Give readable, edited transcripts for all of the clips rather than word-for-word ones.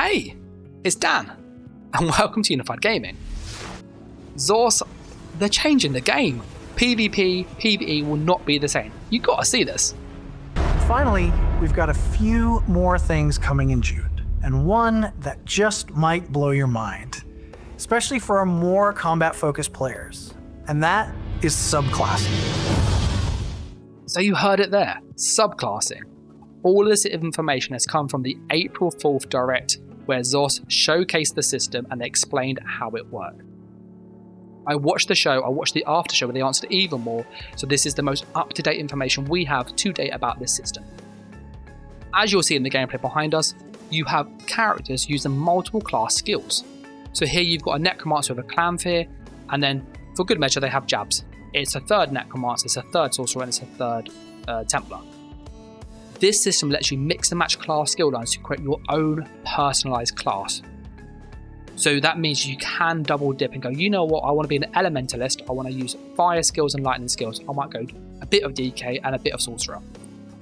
Hey, it's Dan, and welcome to Unified Gaming. Zorse, they're changing the game. PvP, PvE will not be the same. You gotta see this. Finally, we've got a few more things coming in June, and one that just might blow your mind, especially for our more combat-focused players, and that is subclassing. So you heard it there, subclassing. All of this information has come from the April 4th Direct, where Zorse showcased the system and they explained how it worked. I watched the show, I watched the after show where they answered even more, so this is the most up-to-date information we have to date about this system. As you'll see in the gameplay behind us, you have characters using multiple class skills. So here you've got a Necromancer with a Clanfear, and then for good measure they have jabs. It's a third Necromancer, it's a third Sorcerer, and it's a third Templar. This system lets you mix and match class skill lines to create your own personalised class. So that means you can double dip and go, you know what, I want to be an Elementalist, I want to use fire skills and lightning skills, I might go a bit of DK and a bit of Sorcerer.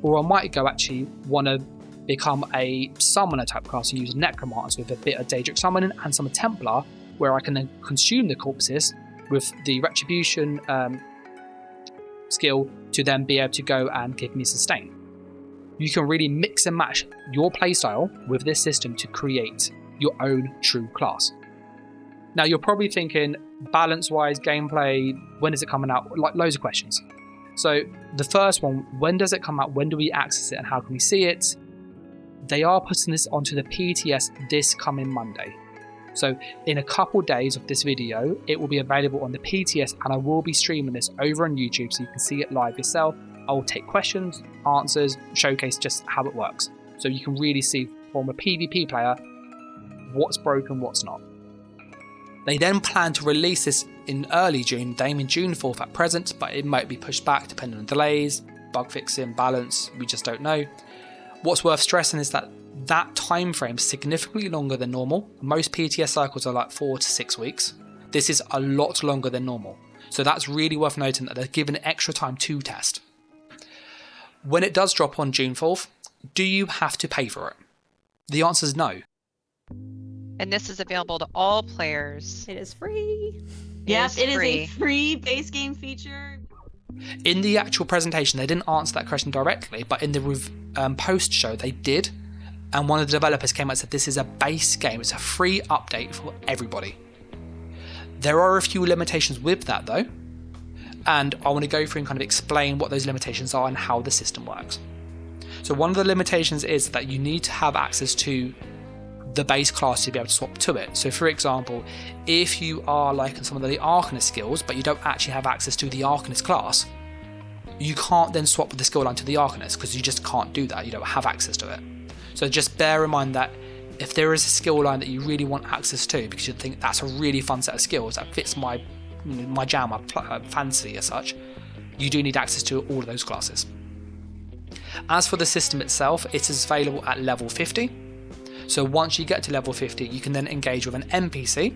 Or I might go actually want to become a Summoner type class and use Necromancer with a bit of Daedric Summoning and some Templar, where I can then consume the corpses with the Retribution skill to then be able to go and give me Sustain. You can really mix and match your playstyle with this system to create your own true class. Now you're probably thinking, balance-wise, gameplay, when is it coming out? Like loads of questions. So the first one, when does it come out? When do we access it and how can we see it? They are putting this onto the PTS this coming Monday. So in a couple days of this video, it will be available on the PTS and I will be streaming this over on YouTube so you can see it live yourself. I will take questions, answers, showcase just how it works. So you can really see from a PvP player what's broken, what's not. They then plan to release this in early June, they aim in June 4th at present, but it might be pushed back depending on delays, bug fixing, balance, we just don't know. What's worth stressing is that time frame is significantly longer than normal. Most PTS cycles are like 4 to 6 weeks. This is a lot longer than normal. So that's really worth noting that they're given extra time to test. When it does drop on June 4th, do you have to pay for it? The answer is no. And this is available to all players. It is free. Yep, it is a free base game feature. In the actual presentation, they didn't answer that question directly, but in the post show, they did. And one of the developers came out and said, this is a base game. It's a free update for everybody. There are a few limitations with that though. And I want to go through and kind of explain what those limitations are and how the system works. So one of the limitations is that you need to have access to the base class to be able to swap to it. So for example, if you are like in some of the Arcanist skills, but you don't actually have access to the Arcanist class, you can't then swap the skill line to the Arcanist because you just can't do that. You don't have access to it. So just bear in mind that if there is a skill line that you really want access to because you think that's a really fun set of skills that fits my jam, my fancy as such, you do need access to all of those classes. As for the system itself, it is available at level 50. So once you get to level 50, you can then engage with an NPC.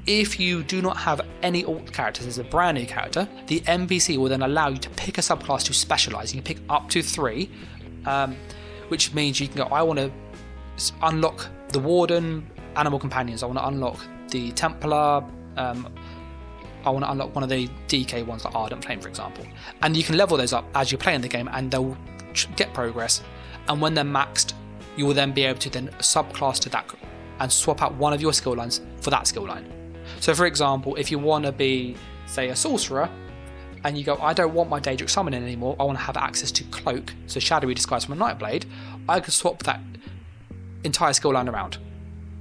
If you do not have any alt characters as a brand new character, the NPC will then allow you to pick a subclass to specialize. You can pick up to 3, which means you can go, I want to unlock the Warden, Animal Companions, I want to unlock the Templar, I want to unlock one of the DK ones like Ardent Flame, for example. And you can level those up as you're playing the game and they'll get progress. And when they're maxed, you will then be able to then subclass to that and swap out one of your skill lines for that skill line. So for example, if you want to be, say, a Sorcerer, and you go, I don't want my Daedric Summoning anymore, I want to have access to Cloak, so Shadowy Disguise from a Nightblade, I could swap that entire skill line around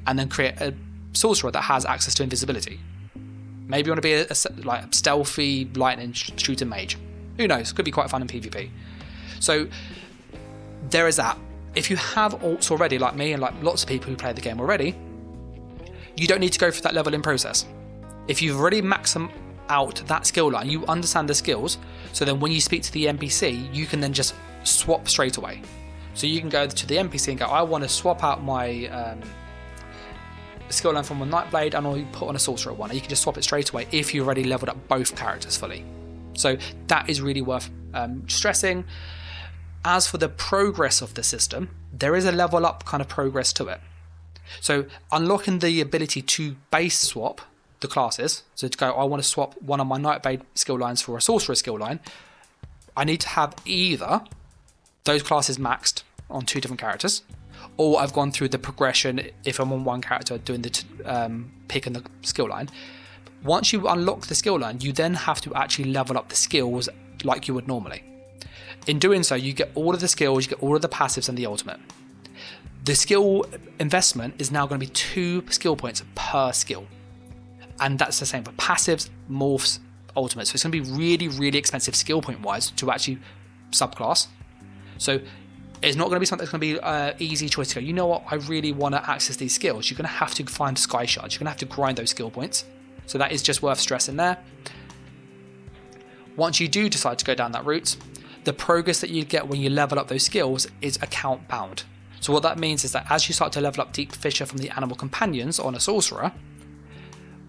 and then create a Sorcerer that has access to invisibility. Maybe you want to be a stealthy lightning shooter mage. Who knows? Could be quite fun in PvP. So there is that. If you have alts already, like me and like lots of people who play the game already, you don't need to go through that leveling process. If you've already maxed them out that skill line, you understand the skills, so then when you speak to the NPC, you can then just swap straight away. So you can go to the NPC and go, I want to swap out my skill line from a Nightblade and I'll put on a Sorcerer one. And you can just swap it straight away if you've already leveled up both characters fully. So that is really worth stressing. As for the progress of the system, there is a level up kind of progress to it. So unlocking the ability to base swap the classes, so to go, I want to swap one of my Nightblade skill lines for a Sorcerer skill line, I need to have either those classes maxed on 2 different characters, or I've gone through the progression if I'm on one character doing the picking the skill line. Once you unlock the skill line, you then have to actually level up the skills like you would normally. In doing so, you get all of the skills, you get all of the passives and the ultimate. The skill investment is now going to be 2 skill points per skill. And that's the same for passives, morphs, ultimates. So it's going to be really, really expensive skill point wise to actually subclass. So it's not going to be something that's going to be an easy choice to go, you know what, I really want to access these skills. You're going to have to find sky shards. You're going to have to grind those skill points. So that is just worth stressing there. Once you do decide to go down that route, the progress that you get when you level up those skills is account bound. So what that means is that as you start to level up Deep Fissure from the Animal Companions on a Sorcerer,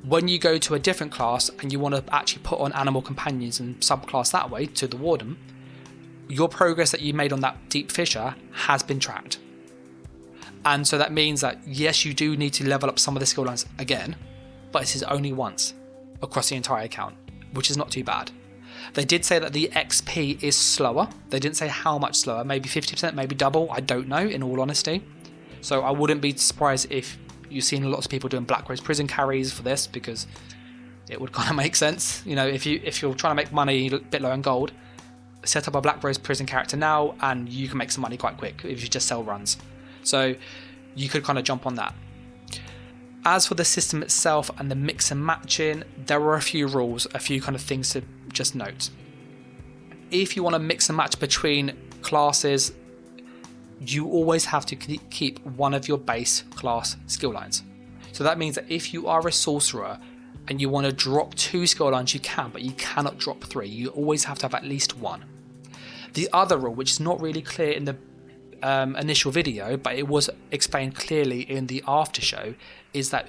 when you go to a different class and you want to actually put on Animal Companions and subclass that way to the Warden, your progress that you made on that Deep Fissure has been tracked. And so that means that yes, you do need to level up some of the skill lines again, but this is only once across the entire account, which is not too bad. They did say that the XP is slower. They didn't say how much slower, maybe 50%, maybe double, I don't know, in all honesty. So I wouldn't be surprised if you've seen lots of people doing Black Rose prison carries for this, because it would kind of make sense. You know, if you're trying to make money a bit low in gold, set up a Black Rose prison character now and you can make some money quite quick if you just sell runs. So you could kind of jump on that. As for the system itself and the mix and matching, there are a few rules, a few kind of things to just note. If you want to mix and match between classes, you always have to keep one of your base class skill lines. So that means that if you are a sorcerer and you want to drop 2 skill lines, you can, but you cannot drop 3. You always have to have at least 1. The other rule, which is not really clear in the initial video, but it was explained clearly in the after show, is that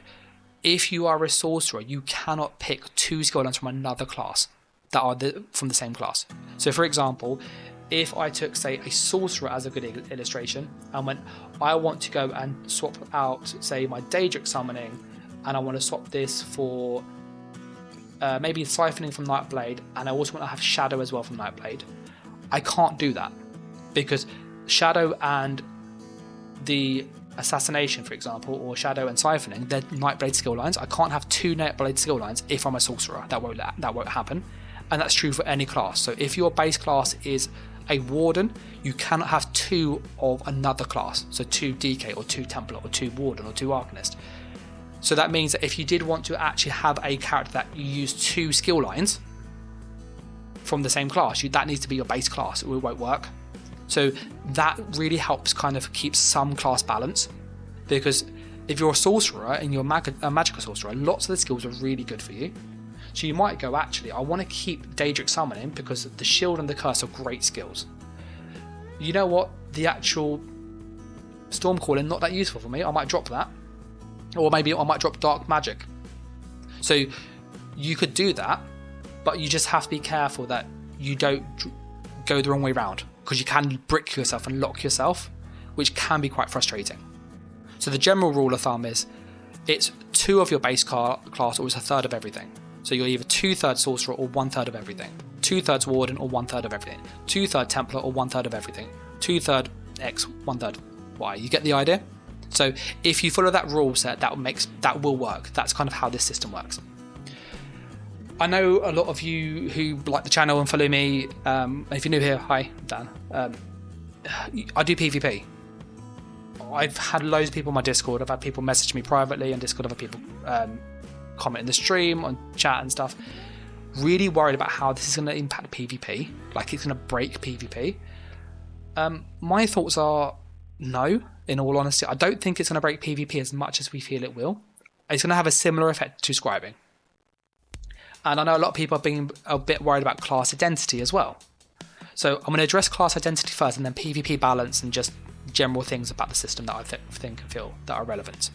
if you are a sorcerer, you cannot pick 2 skill lines from another class that are from the same class. So for example, if I took, say, a sorcerer as a good illustration and went, I want to go and swap out, say, my Daedric summoning, and I want to swap this for maybe siphoning from Nightblade, and I also want to have Shadow as well from Nightblade, I can't do that, because Shadow and the Assassination, for example, or Shadow and Siphoning, they're Nightblade skill lines. I can't have 2 Nightblade skill lines if I'm a sorcerer. That won't happen, and that's true for any class. So if your base class is a Warden, you cannot have 2 of another class. So 2 DK or 2 Templar or 2 Warden or 2 Arcanist. So that means that if you did want to actually have a character that you use 2 skill lines from the same class, that needs to be your base class, or it won't work. So that really helps kind of keep some class balance, because if you're a sorcerer and you're a magical sorcerer, lots of the skills are really good for you. So you might go, actually, I want to keep Daedric summoning because the shield and the curse are great skills. You know what? The actual storm calling, not that useful for me. I might drop that. Or maybe I might drop dark magic. So you could do that, but you just have to be careful that you don't go the wrong way around, because you can brick yourself and lock yourself, which can be quite frustrating. So the general rule of thumb is it's 2 of your base class, or it's 1/3 of everything. So you're either 2/3 sorcerer or 1/3 of everything, 2/3 warden or 1/3 of everything, 2/3 Templar or 1/3 of everything, 2/3 X, 1/3 Y. You get the idea? So if you follow that rule set, that will work. That's kind of how this system works. I know a lot of you who like the channel and follow me. If you're new here, hi, Dan. I do PvP. I've had loads of people on my Discord. I've had people message me privately on Discord. I've had people comment in the stream, on chat and stuff. Really worried about how this is going to impact PvP. Like it's going to break PvP. My thoughts are no, in all honesty. I don't think it's going to break PvP as much as we feel it will. It's going to have a similar effect to scribing. And I know a lot of people are being a bit worried about class identity as well. So I'm going to address class identity first, and then PvP balance and just general things about the system that I think and feel that are relevant.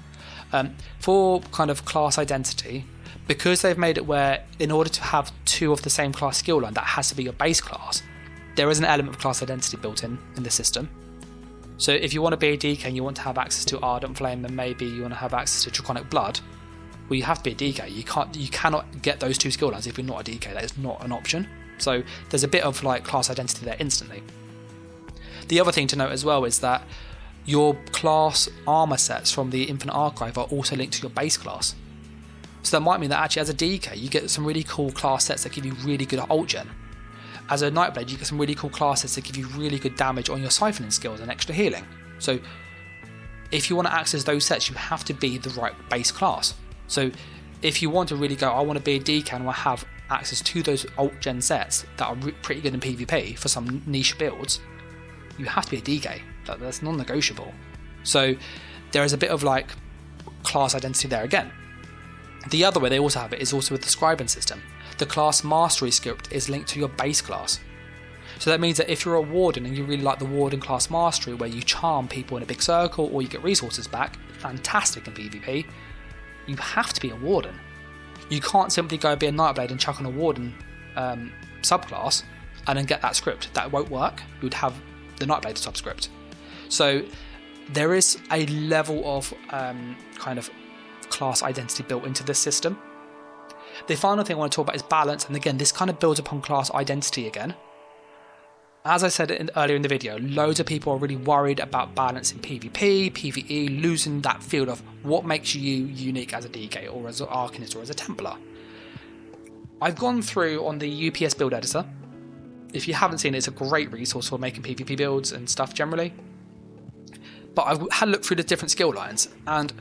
For kind of class identity, because they've made it where in order to have 2 of the same class skill line, that has to be your base class, there is an element of class identity built in the system. So if you want to be a DK and you want to have access to Ardent Flame and maybe you want to have access to Draconic Blood, well, you have to be a DK. You cannot get those 2 skill lines if you're not a DK. That is not an option. So there's a bit of like class identity there instantly. The other thing to note as well is that your class armor sets from the Infinite Archive are also linked to your base class. So that might mean that actually as a DK you get some really cool class sets that give you really good ult gen. As a Nightblade you get some really cool class sets that give you really good damage on your siphoning skills and extra healing. So if you want to access those sets you have to be the right base class. So if you want to really go, I want to be a DK and I have access to those ult gen sets that are pretty good in PvP for some niche builds, you have to be a DK. That's non-negotiable. So there is a bit of like class identity there again. The other way they also have it is also with the scribing system. The class mastery script is linked to your base class. So that means that if you're a warden and you really like the warden class mastery where you charm people in a big circle or you get resources back, fantastic in PvP, you have to be a warden. You can't simply go be a Nightblade and chuck on a warden subclass and then get that script. That won't work. You would have the Nightblade subscript. So there is a level of kind of class identity built into this system. The final thing I want to talk about is balance, and again this kind of builds upon class identity again. As I said earlier in the video, loads of people are really worried about balance in PvP, PvE, losing that field of what makes you unique as a DK or as an Arcanist or as a Templar. I've gone through on the UPS build editor. If you haven't seen it, it's a great resource for making PvP builds and stuff generally. But I've had a look through the different skill lines, and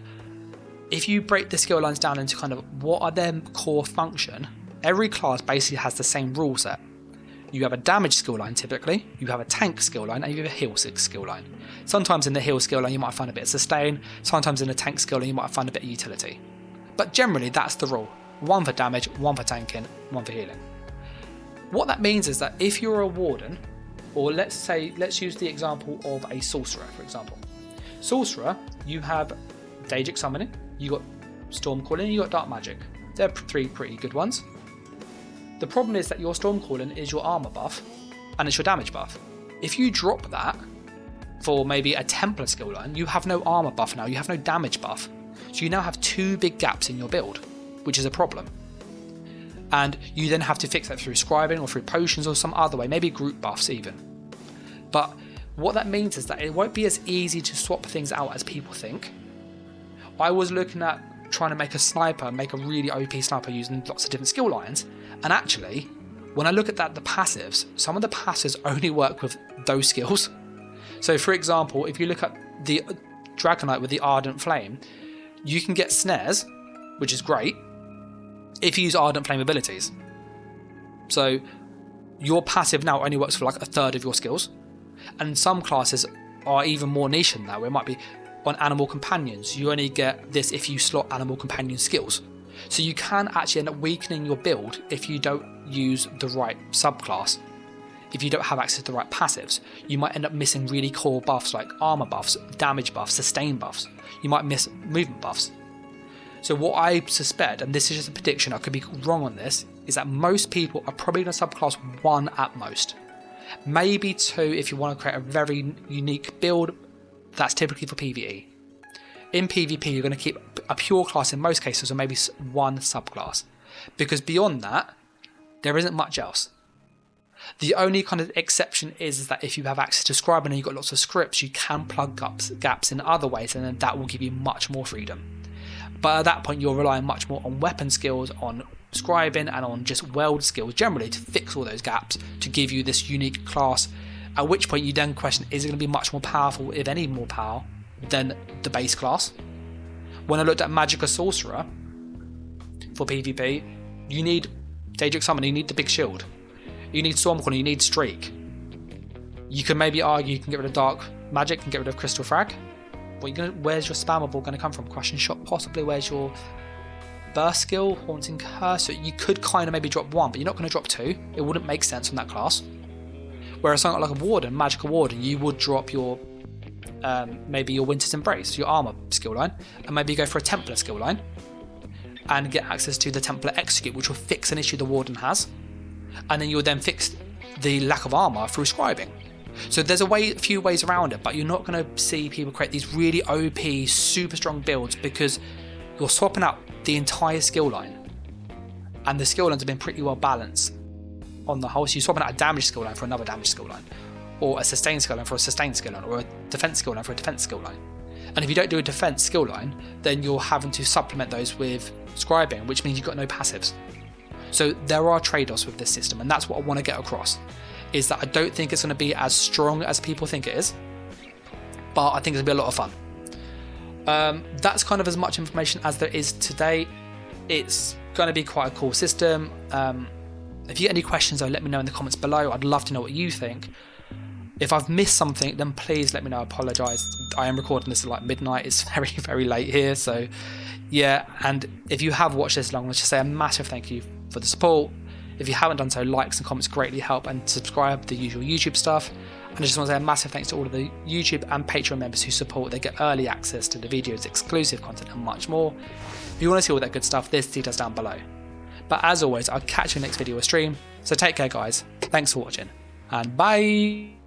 if you break the skill lines down into kind of what are their core function, every class basically has the same rule set. You have a damage skill line typically, you have a tank skill line, and you have a heal skill line. Sometimes in the heal skill line you might find a bit of sustain, sometimes in the tank skill line you might find a bit of utility. But generally that's the rule. 1 for damage, 1 for tanking, 1 for healing. What that means is that if you're a warden, or let's use the example of a sorcerer for example. Sorcerer, you have Daedric Summoning, you got Storm Calling, you got Dark Magic. They're 3 pretty good ones. The problem is that your Storm Calling is your armor buff and it's your damage buff. If you drop that for maybe a Templar skill line, you have no armor buff now, you have no damage buff. So you now have 2 big gaps in your build, which is a problem. And you then have to fix that through scribing or through potions or some other way, maybe group buffs even. But what that means is that it won't be as easy to swap things out as people think. I was looking at trying to make a sniper, make a really OP sniper using lots of different skill lines, and actually, when I look at that, the passives, some of the passives only work with those skills. So for example, if you look at the Dragonite with the Ardent Flame, you can get snares, which is great, if you use Ardent Flame abilities. So your passive now only works for like a third of your skills, and some classes are even more niche than that, where it might be on Animal Companions, you only get this if you slot Animal Companion skills. So you can actually end up weakening your build if you don't use the right subclass. If you don't have access to the right passives, you might end up missing really core buffs like armor buffs, damage buffs, sustain buffs. You might miss movement buffs. So what I suspect, and this is just a prediction, I could be wrong on this, is that most people are probably going to subclass 1 at most. Maybe 2 if you want to create a very unique build. That's typically for PvE. In PvP, you're going to keep a pure class in most cases, or maybe 1 subclass. Because beyond that, there isn't much else. The only kind of exception is that if you have access to scribing and you've got lots of scripts, you can plug gaps in other ways, and then that will give you much more freedom. But at that point, you're relying much more on weapon skills, on scribing, and on just weld skills generally to fix all those gaps, to give you this unique class. At which point you then question, is it going to be much more powerful, if any more power, than the base class? When I looked at Magic or Sorcerer for PvP, you need Daedric Summon, you need the big shield. You need Stormcalling, you need Streak. You can maybe argue you can get rid of Dark Magic and get rid of Crystal Frag. Where's your spammable going to come from? Crushing Shot possibly, where's your Burst skill, Haunting Curse? So you could kind of maybe drop 1, but you're not going to drop 2. It wouldn't make sense from that class. Whereas something like a Warden, Magical Warden, you would drop your maybe your Winter's Embrace, your armor skill line, and maybe go for a Templar skill line and get access to the Templar Execute, which will fix an issue the Warden has, and then you'll then fix the lack of armor through scribing. So there's a few ways around it, but you're not going to see people create these really OP, super strong builds because you're swapping out the entire skill line. And the skill lines have been pretty well balanced on the whole. So you're swapping out a damage skill line for another damage skill line, or a sustain skill line for a sustain skill line, or a defense skill line for a defense skill line. And if you don't do a defense skill line, then you're having to supplement those with scribing, which means you've got no passives. So there are trade-offs with this system, and that's what I want to get across, is that I don't think it's going to be as strong as people think it is, but I think it's going to be a lot of fun. That's kind of as much information as there is today. It's going to be quite a cool system. If you get any questions, though, let me know in the comments below. I'd love to know what you think. If I've missed something, then please let me know. I apologise. I am recording this at like midnight. It's very, very late here. So, yeah. And if you have watched this long, let's just say a massive thank you for the support. If you haven't done so, likes and comments greatly help, and subscribe, the usual YouTube stuff. And I just want to say a massive thanks to all of the YouTube and Patreon members who support. They get early access to the videos, exclusive content, and much more. If you want to see all that good stuff, there's details down below. But as always, I'll catch you in the next video or stream. So take care, guys. Thanks for watching, and bye.